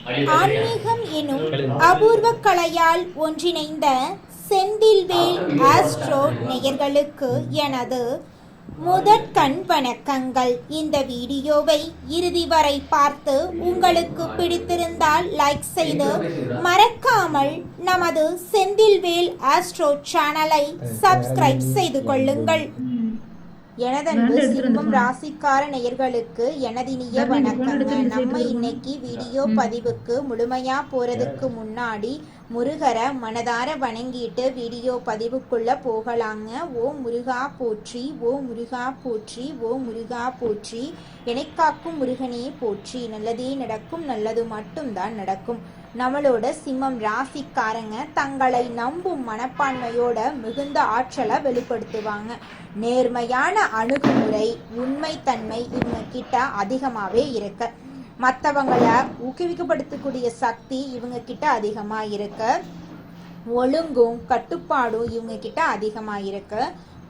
ஆன்மீகம் எனும் அபூர்வ கலையால் ஒன்றிணைந்த செந்தில்வேல் ஆஸ்ட்ரோ நேயர்களுக்கு எனது முதற்கண் வணக்கங்கள். இந்த வீடியோவை இறுதி வரை பார்த்து உங்களுக்கு பிடித்திருந்தால் லைக் செய்து மறக்காமல் நமது செந்தில்வேல் ஆஸ்ட்ரோ சேனலை சப்ஸ்கிரைப் செய்து கொள்ளுங்கள். எனதன்பு சிம்மம் ராசிக்கார நேயர்களுக்கு எனதினிய வணக்கங்க. நம்ம இன்னைக்கு வீடியோ பதிவுக்கு முழுமையா போறதுக்கு முன்னாடி முருகரை மனதார வணங்கிட்டு வீடியோ பதிவுக்குள்ள போகலாங்க. ஓ முருகா போற்றி, ஓ முருகா போற்றி, ஓ முருகா போற்றி, எனைக்காக்கும் முருகனே போற்றி. நல்லதே நடக்கும், நல்லது மட்டும்தான் நடக்கும். நம்மளோட சிம்மம் ராசிக்காரங்க தங்களை நம்பும் மனப்பான்மையோட மிகுந்த ஆற்றலை வெளிப்படுத்துவாங்க. நேர்மையான அணுகுமுறை, உண்மைத்தன்மை இவங்க கிட்ட அதிகமாகவே இருக்கு. மற்றவங்களை ஊக்குவிக்கப்படுத்தக்கூடிய சக்தி இவங்க கிட்ட அதிகமாக இருக்கு. ஒழுங்கும் கட்டுப்பாடும் இவங்க கிட்ட அதிகமாக இருக்கு.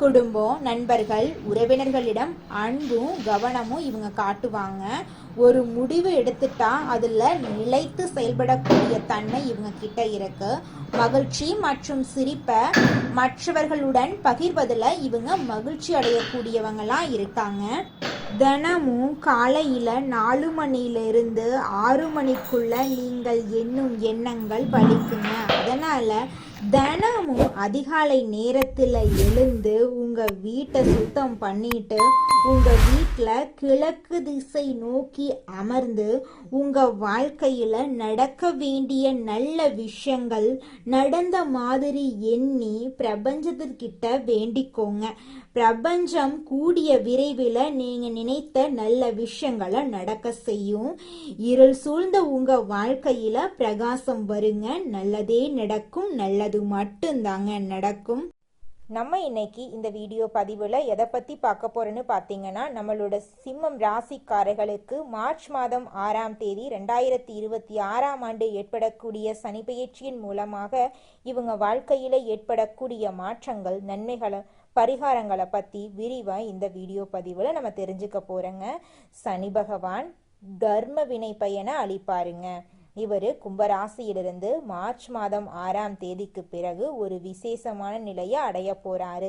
குடும்பம், நண்பர்கள், உறவினர்களிடம் அன்பும் கவனமும் இவங்க காட்டுவாங்க. ஒரு முடிவு எடுத்துட்டா அதில் நிலைத்து செயல்படக்கூடிய தன்மை இவங்க கிட்ட இருக்கு. மகிழ்ச்சி மற்றும் சிரிப்பை மற்றவர்களுடன் பகிர்வதில் இவங்க மகிழ்ச்சி அடையக்கூடியவங்களாம் இருக்காங்க. தினமும் காலையில் 4 மணியிலிருந்து 6 மணிக்குள்ள நீங்கள் எண்ணும் எண்ணங்கள் பலிக்குங்க. அதனால் தினமும் அதிகாலை நேரத்தில் எழுந்து உங்கள் வீட்டை சுத்தம் பண்ணிட்டு உங்கள் வீட்டில் கிழக்கு திசை நோக்கி அமர்ந்து உங்கள் வாழ்க்கையில் நடக்க வேண்டிய நல்ல விஷயங்கள் நடந்த மாதிரி எண்ணி பிரபஞ்சத்திற்கிட்ட வேண்டிக்கோங்க. பிரபஞ்சம் கூடிய விரைவில் நீங்கள் நினைத்த நல்ல விஷயங்களை நடக்க செய்யும். இருள் சூழ்ந்த உங்கள் வாழ்க்கையில் பிரகாசம் வருங்க. நல்லதே நடக்கும், நல்லது மட்டும்தாங்க நடக்கும். நம்ம இன்னைக்கு இந்த வீடியோ பதிவில் எதை பற்றி பார்க்க போகிறோன்னு பார்த்தீங்கன்னா, நம்மளோட சிம்மம் ராசிக்காரர்களுக்கு மார்ச் மாதம் 6ஆம் தேதி 2026ஆம் ஆண்டு ஏற்படக்கூடிய சனிப்பெயர்ச்சியின் மூலமாக இவங்க வாழ்க்கையில் ஏற்படக்கூடிய மாற்றங்கள், நன்மைகளை, பரிகாரங்களை பற்றி விரிவாக இந்த வீடியோ பதிவில் நம்ம தெரிஞ்சுக்க போகிறோங்க. சனி பகவான் கர்ம வினை பயனை அளிப்பாருங்க. இவர் கும்பராசியிலிருந்து மார்ச் மாதம் 6ஆம் தேதிக்கு பிறகு ஒரு விசேஷமான நிலையை அடைய போறாரு.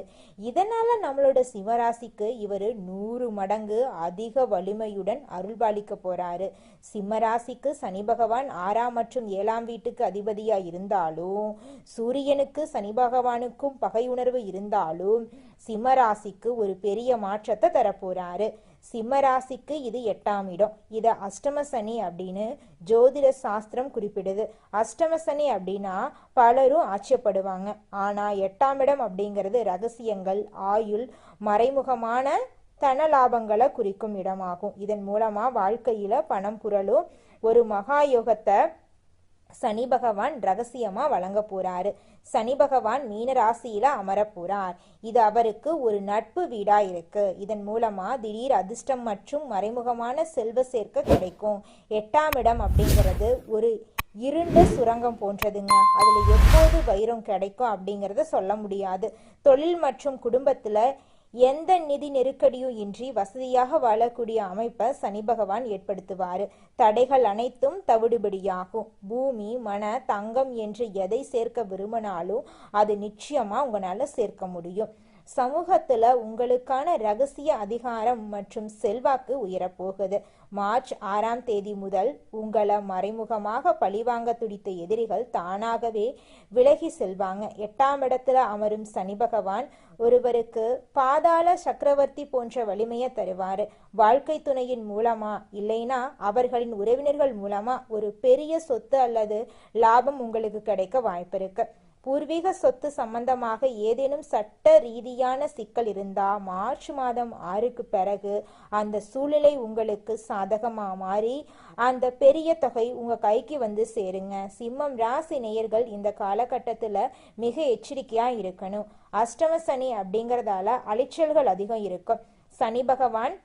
இதனால நம்மளோட சிம்மராசிக்கு இவர் 100 மடங்கு அதிக வலிமையுடன் அருள்பாலிக்க போறாரு. சிம்மராசிக்கு சனி பகவான் 6ஆம் மற்றும் 7ஆம் வீட்டுக்கு அதிபதியா இருந்தாலும், சூரியனுக்கு சனி பகவானுக்கும் பகையுணர்வு இருந்தாலும் சிம்மராசிக்கு ஒரு பெரிய மாற்றத்தை தரப்போறாரு. சிம்மராசிக்கு இது 8ஆம் இடம். இதை அஷ்டம சனி அப்படின்னு ஜோதிட சாஸ்திரம் குறிப்பிடுது. அஷ்டம சனி அப்படின்னா பலரும் ஆச்சரியப்படுவாங்க. ஆனா 8ஆம் இடம் அப்படிங்கிறது ரகசியங்கள், ஆயுள், மறைமுகமான தன லாபங்களை குறிக்கும் இடமாகும். இதன் மூலமா வாழ்க்கையில பணம் புரளும் ஒரு மகா யோகத்தை சனி பகவான் ரகசியமா வழங்க போறாரு. சனி பகவான் மீன ராசியில அமர போறார். இது அவருக்கு ஒரு நட்பு வீடா இருக்கு. இதன் மூலமா திடீர் அதிர்ஷ்டம் மற்றும் மறைமுகமான செல்வ சேர்க்கை கிடைக்கும். 8ஆம் இடம் அப்படிங்கிறது ஒரு இருண்ட சுரங்கம் போன்றதுங்க. அதுல எப்போது வைரம் கிடைக்கும் அப்படிங்கிறத சொல்ல முடியாது. தொழில் மற்றும் குடும்பத்துல எந்த நிதி நெருக்கடியும் இன்றி வசதியாக வாழக்கூடிய அமைப்பை சனி பகவான் ஏற்படுத்துவார். தடைகள் அனைத்தும் தவிடுபடியாகும். பூமி, மன, தங்கம் என்று எதை சேர்க்க விரும்பினாலும் அது நிச்சயமா உங்களால சேர்க்க முடியும். சமூகத்துல உங்களுக்கான ரகசிய அதிகாரம் மற்றும் செல்வாக்கு உயரப்போகுது. மார்ச் 6ஆம் தேதி முதல் உங்களை மறைமுகமாக பழிவாங்க துடித்த எதிரிகள் தானாகவே விலகி செல்வாங்க. 8ஆம் இடத்துல அமரும் சனி பகவான் ஒருவருக்கு பாதாள சக்கரவர்த்தி போன்ற வலிமையை தருவாரு. வாழ்க்கை துணையின் மூலமா இல்லைன்னா அவர்களின் உறவினர்கள் மூலமா ஒரு பெரிய சொத்து அல்லது லாபம் உங்களுக்கு கிடைக்க வாய்ப்பு இருக்கு. பூர்வீக சொத்து சம்பந்தமாக ஏதேனும் சட்ட ரீதியான சிக்கல் இருந்தா மார்ச் மாதம் 6க்கு பிறகு அந்த சூழ்நிலை உங்களுக்கு சாதகமா மாறி அந்த பெரிய தொகை உங்க கைக்கு வந்து சேருங்க. சிம்மம் ராசி நேயர்கள் இந்த காலகட்டத்துல மிக எச்சரிக்கையா இருக்கணும். அஷ்டம சனி அப்படிங்கறதால அலைச்சல்கள் அதிகம் இருக்கும். சனி பகவான்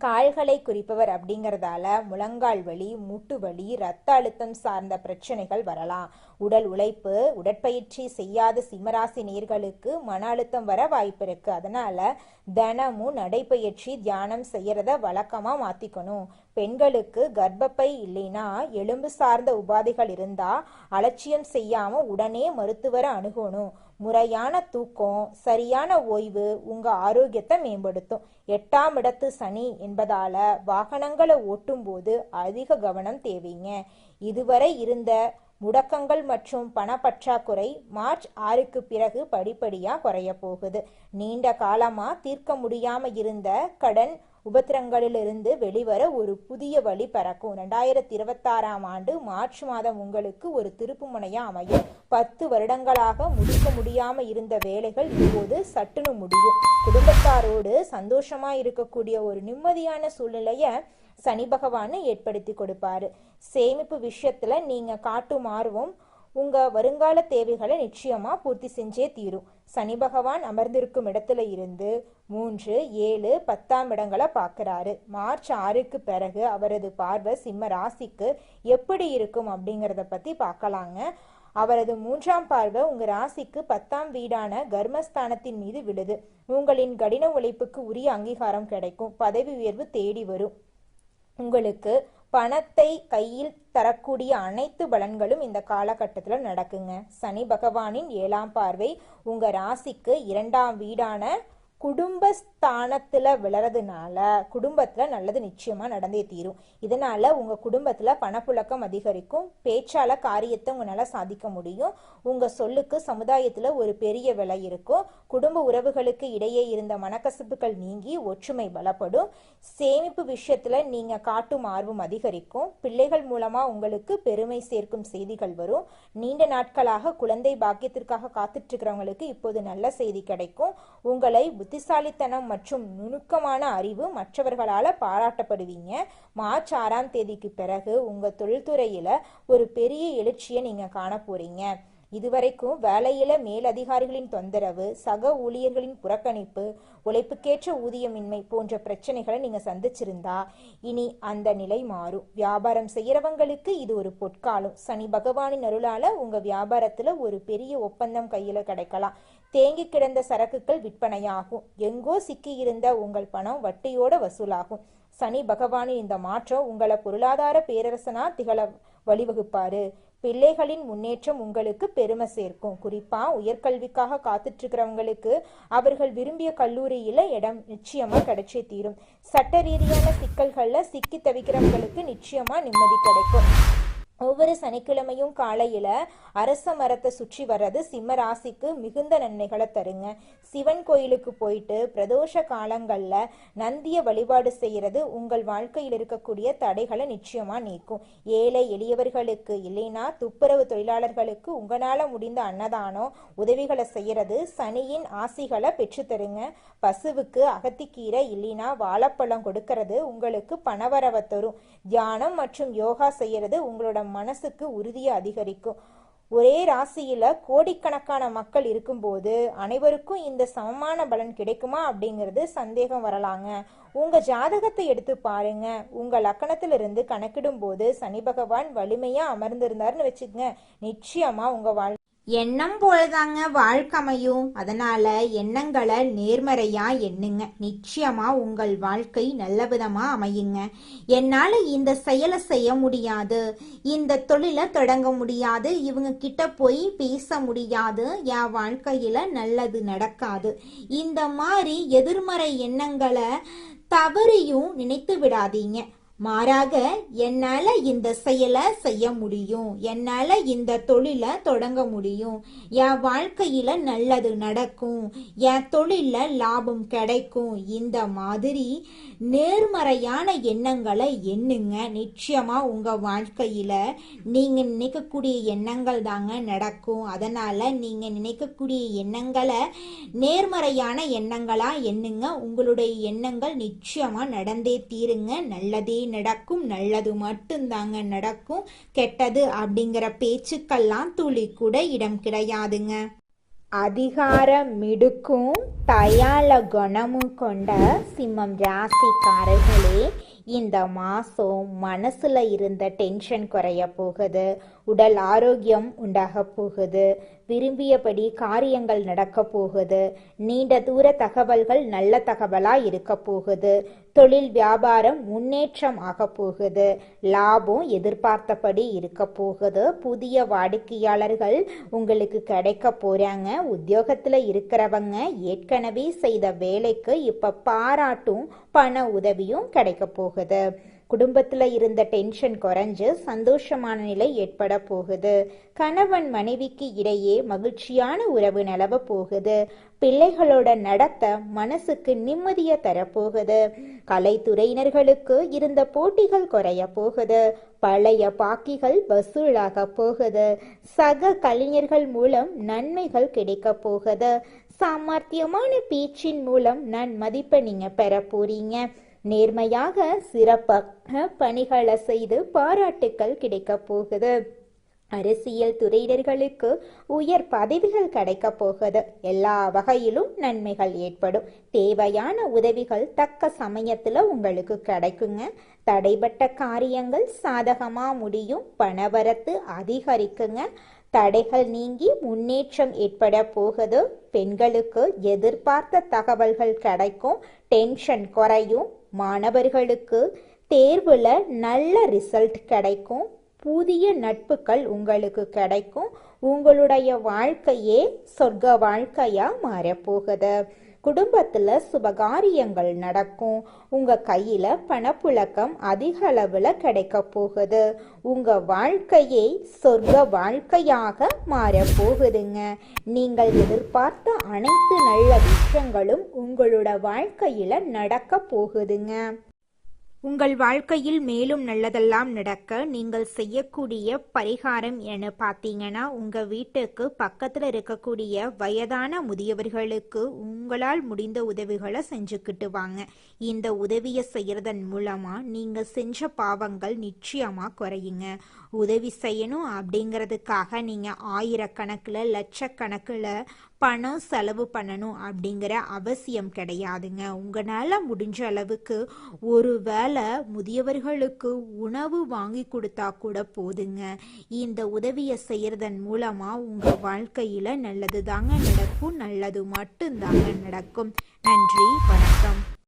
கால்களை குறிப்பவர் அப்படிங்கிறதால முழங்கால் வலி, மூட்டு வலி, இரத்த அழுத்தம் சார்ந்த பிரச்சனைகள் வரலாம். உடல் உழைப்பு, உடற்பயிற்சி செய்யாத சிம்மராசி நேர்களுக்கு மன அழுத்தம் வர வாய்ப்பு இருக்கு. அதனால தினமும் நடைப்பயிற்சி, தியானம் செய்யறத வழக்கமா மாத்திக்கணும். பெண்களுக்கு கர்ப்பப்பை இல்லைன்னா, எலும்பு சார்ந்த உபாதைகள் இருந்தா அலட்சியம் செய்யாம உடனே மருத்துவரை அணுகணும். முறையான தூக்கம், சரியான ஓய்வு உங்க ஆரோக்கியத்தை மேம்படுத்தும். 8ஆம் இடத்து சனி என்பதால வாகனங்களை ஓட்டும் போது அதிக கவனம் தேவைங்க. இதுவரை இருந்த முடக்கங்கள் மற்றும் பணப்பற்றாக்குறை மார்ச் 6க்கு பிறகு படிப்படியா குறைய போகுது. நீண்ட காலமா தீர்க்க முடியாம இருந்த கடன் உபத்திரங்களிலிருந்து வெளிவர ஒரு புதிய வழி பிறக்கும். 2026ஆம் ஆண்டு மார்ச் மாதம் உங்களுக்கு ஒரு திருப்பு முனையா அமையும். 10 வருடங்களாக முடிக்க முடியாம இருந்த வேலைகள் இப்போது சட்டுன்னு முடியும். குடும்பத்தாரோடு சந்தோஷமா இருக்கக்கூடிய ஒரு நிம்மதியான சூழ்நிலைய சனி பகவான் ஏற்படுத்தி கொடுப்பாரு. சேமிப்பு விஷயத்துல நீங்க காட்டும் ஆர்வம் உங்க வருங்கால தேவைகளை நிச்சயமா பூர்த்தி செஞ்சே தீரும். சனி பகவான் அமர்ந்திருக்கும் இடத்துல இருந்து 3, 7, 10ஆம் இடங்களை பார்க்கிறாரு. மார்ச் 6க்கு பிறகு அவரது பார்வை சிம்ம ராசிக்கு எப்படி இருக்கும் அப்படிங்கிறத பத்தி பார்க்கலாங்க. அவரது 3ஆம் பார்வை உங்க ராசிக்கு 10ஆம் வீடான கர்மஸ்தானத்தின் மீது விழுது. உங்களின் கடின உழைப்புக்கு உரிய அங்கீகாரம் கிடைக்கும். பதவி உயர்வு தேடி வரும். உங்களுக்கு பணத்தை கையில் தரக்கூடிய அனைத்து பலன்களும் இந்த காலகட்டத்தில் நடக்குங்க. சனி பகவானின் 7ஆம் பார்வை உங்க ராசிக்கு 2ஆம் வீடான குடும்பஸ்தானத்துல விழறதுனால குடும்பத்துல நல்லது நிச்சயமா நடந்தே தீரும். இதனால உங்க குடும்பத்துல பணப்புழக்கம் அதிகரிக்கும். பேச்சால காரியத்தை உங்களால சாதிக்க முடியும். உங்க சொல்லுக்கு சமுதாயத்துல ஒரு பெரிய விலை இருக்கும். குடும்ப உறவுகளுக்கு இடையே இருந்த மனக்கசப்புகள் நீங்கி ஒற்றுமை பலப்படும். சேமிப்பு விஷயத்துல நீங்க காட்டும் ஆர்வம் அதிகரிக்கும். பிள்ளைகள் மூலமா உங்களுக்கு பெருமை சேர்க்கும் செய்திகள் வரும். நீண்ட நாட்களாக குழந்தை பாக்கியத்திற்காக காத்துட்டு இருக்கிறவங்களுக்கு இப்போது நல்ல செய்தி கிடைக்கும். உங்களை புத்திசாலித்தனம் மற்றும் நுணுக்கமான அறிவு மற்றவர்களால பாராட்டப்படுவீங்க. மார்ச் 6ஆம் தேதிக்கு பிறகு உங்க தொழில்துறையில ஒரு பெரிய எழுச்சியை நீங்க காண போறீங்க. இதுவரைக்கும் வேலையில மேலதிகாரிகளின் தொந்தரவு, சக ஊழியர்களின் புறக்கணிப்பு, உழைப்புக்கேற்ற ஊதியமின்மை போன்ற பிரச்சனைகளை நீங்க சந்திச்சிருந்தா இனி அந்த நிலை மாறும். வியாபாரம் செய்யறவங்களுக்கு இது ஒரு பொற்காலம். சனி பகவானின் அருளால உங்க வியாபாரத்துல ஒரு பெரிய ஒப்பந்தம் கையில கிடைக்கலாம். தேங்கி கிடந்த சரக்குகள் விற்பனையாகும். எங்கோ சிக்கி இருந்த உங்கள் பணம் வட்டியோட வசூலாகும். சனி பகவானின் இந்த மாற்றம் உங்களை பொருளாதார பேரரசனா திகழ வழிவகுப்பாரு. பிள்ளைகளின் முன்னேற்றம் உங்களுக்கு பெருமை சேர்க்கும். குறிப்பா உயர்கல்விக்காக காத்துட்டு இருக்கிறவங்களுக்கு அவர்கள் விரும்பிய கல்லூரியில இடம் நிச்சயமா கிடைச்சே தீரும். சட்ட ரீதியான சிக்கல்கள்ல சிக்கி தவிக்கிறவங்களுக்கு நிச்சயமா நிம்மதி கிடைக்கும். ஒவ்வொரு சனிக்கிழமையும் காலையில அரச மரத்தை சுற்றி வர்றது சிம்ம ராசிக்கு மிகுந்த நன்மைகளை தருங்க. சிவன் கோயிலுக்கு போயிட்டு பிரதோஷ காலங்கள்ல நந்திய வழிபாடு செய்யறது உங்கள் வாழ்க்கையில் இருக்கக்கூடிய தடைகளை நிச்சயமா நீக்கும். ஏழை எளியவர்களுக்கு இல்லைன்னா துப்புரவு தொழிலாளர்களுக்கு உங்களால முடிந்த அன்னதானம் உதவிகளை செய்யறது சனியின் ஆசிகளை பெற்று தருங்க. பசுவுக்கு அகத்திக்கீரை இல்லைன்னா வாழைப்பழம் கொடுக்கறது உங்களுக்கு பணவரவை தரும். தியானம் மற்றும் யோகா செய்யறது உங்களோட மனசுக்கு உறுதியை அதிகரிக்கும். ஒரே ராசியில கோடிக்கணக்கான மக்கள் இருக்கும்போது அனைவருக்கும் இந்த சமமான பலன் கிடைக்குமா அப்படிங்கிறது சந்தேகம் வரலாங்க. உங்க ஜாதகத்தை எடுத்து பாருங்க. உங்க லக்கணத்திலிருந்து கணக்கிடும் போது சனி பகவான் வலிமையா அமர்ந்திருந்தாருன்னு வச்சுக்கங்க, நிச்சயமா உங்க எண்ணம் போலதாங்க வாழ்க்கை அமையும். அதனால எண்ணங்களை நேர்மறையா எண்ணுங்க. நிச்சயமா உங்கள் வாழ்க்கை நல்ல விதமா அமையுங்க. என்னால இந்த செயலை செய்ய முடியாது, இந்த தொழிலை தொடங்க முடியாது, இவங்க கிட்ட போய் பேச முடியாது, என் வாழ்க்கையில நல்லது நடக்காது, இந்த மாதிரி எதிர்மறை எண்ணங்களை தவறியும் நினைத்து விடாதீங்க. மாறாக என்னால இந்த செயலை செய்ய முடியும், என்னால இந்த தொழிலை தொடங்க முடியும், என் வாழ்க்கையில நல்லது நடக்கும், என் தொழில லாபம் கிடைக்கும், இந்த மாதிரி நேர்மறையான எண்ணங்களை எண்ணுங்க. நிச்சயமா உங்க வாழ்க்கையில நீங்க நினைக்கக்கூடிய எண்ணங்கள் தாங்க நடக்கும். அதனால நீங்க நினைக்கக்கூடிய எண்ணங்களை நேர்மறையான எண்ணங்களா எண்ணுங்க. உங்களுடைய எண்ணங்கள் நிச்சயமா நடந்தே தீருங்க. நல்லதே நடக்கும், நல்லது மட்டும்தாங்க நடக்கும். கெட்டது அப்படிங்கிற பேச்சுக்கெல்லாம் துளி கூட இடம் கிடையாதுங்க. அதிகார மிடுக்கும் தயாள குணமும் கொண்ட சிம்மம் ராசிக்காரர்களே, இந்த மாதம் மனசில் இருந்த டென்ஷன் குறைய போகுது, உடல் ஆரோக்கியம் உண்டாக போகுது, விரும்பியபடி காரியங்கள் நடக்க போகுது, நீண்ட தூர தகவல்கள் நல்ல தகவலாக இருக்க போகுது, தொழில் வியாபாரம் முன்னேற்றம் ஆக போகுது, லாபம் எதிர்பார்த்தபடி இருக்க போகுது, புதிய வாடிக்கையாளர்கள் உங்களுக்கு கிடைக்க போகிறாங்க, உத்தியோகத்தில் இருக்கிறவங்க ஏற்கனவே செய்த வேலைக்கு இப்போ பாராட்டும் பண உதவியும் கிடைக்க போகுது, குடும்பத்தில் இருந்த டென்ஷன் குறைஞ்சு சந்தோஷமான நிலை ஏற்பட போகுது, கணவன் மனைவிக்கு இடையே மகிழ்ச்சியான உறவு நிலவ போகுது, பிள்ளைகளோட நடத்த மனசுக்கு நிம்மதியை தரப்போகுது, கலைத்துறையினர்களுக்கு இருந்த போட்டிகள் குறைய போகுது, பழைய பாக்கிகள் வசூலாக போகுது, சக கலைஞர்கள் மூலம் நன்மைகள் கிடைக்க போகுது, சாமர்த்தியமான பேச்சின் மூலம் நன்மதிப்பை நீங்க பெற போறீங்க, நேர்மையாக சிறப்பாக பணிகளை செய்து பாராட்டுக்கள் கிடைக்க போகுது, அரசியல் துறையினர்களுக்கு உயர் பதவிகள் கிடைக்க போகுது, எல்லா வகையிலும் நன்மைகள் ஏற்படும், தேவையான உதவிகள் தக்க சமயத்தில் உங்களுக்கு கிடைக்குங்க, தடைபட்ட காரியங்கள் சாதகமா முடியும், பணவரத்து அதிகரிக்குங்க, தடைகள் நீங்கி முன்னேற்றம் ஏற்பட போகுது, பெண்களுக்கு எதிர்பார்த்த தகவல்கள் கிடைக்கும், டென்ஷன் குறையும், மாணவர்களுக்கு தேர்வுல நல்ல ரிசல்ட் கிடைக்கும், புதிய நட்புகள் உங்களுக்கு கிடைக்கும், உங்களுடைய வாழ்க்கையே சொர்க்க வாழ்க்கையா மாறப்போகுது, குடும்பத்துல சுபகாரியங்கள் நடக்கும், உங்க கையில பணப்புழக்கம் அதிக அளவுல கிடைக்க போகுது, உங்க வாழ்க்கையை சொர்க்க வாழ்க்கையாக மாறப்போகுதுங்க, நீங்கள் எதிர்பார்த்த அனைத்து நல்ல விஷயங்களும் உங்களோட வாழ்க்கையில நடக்க போகுதுங்க. உங்கள் வாழ்க்கையில் மேலும் நல்லதெல்லாம் நடக்க நீங்கள் செய்யக்கூடிய பரிகாரம் என பார்த்தீங்கன்னா, உங்கள் வீட்டுக்கு பக்கத்தில் இருக்கக்கூடிய வயதான முதியவர்களுக்கு உங்களால் முடிந்த உதவிகளை செஞ்சுக்கிட்டு வாங்க. இந்த உதவியை செய்கிறதன் மூலமாக நீங்கள் செஞ்ச பாவங்கள் நிச்சயமாக குறையுங்க. உதவி செய்யணும் அப்படிங்கிறதுக்காக நீங்கள் ஆயிரக்கணக்கில் லட்சக்கணக்கில் பணம் செலவு பண்ணணும் அப்படிங்கிற அவசியம் கிடையாதுங்க. உங்களால் முடிஞ்ச அளவுக்கு ஒரு வேளை முதியவர்களுக்கு உணவு வாங்கி கொடுத்தா கூட போதுங்க. இந்த உதவியை செய்கிறதன் மூலமாக உங்கள் வாழ்க்கையில் நல்லது தாங்க நடக்கும், நல்லது மட்டும்தாங்க நடக்கும். நன்றி, வணக்கம்.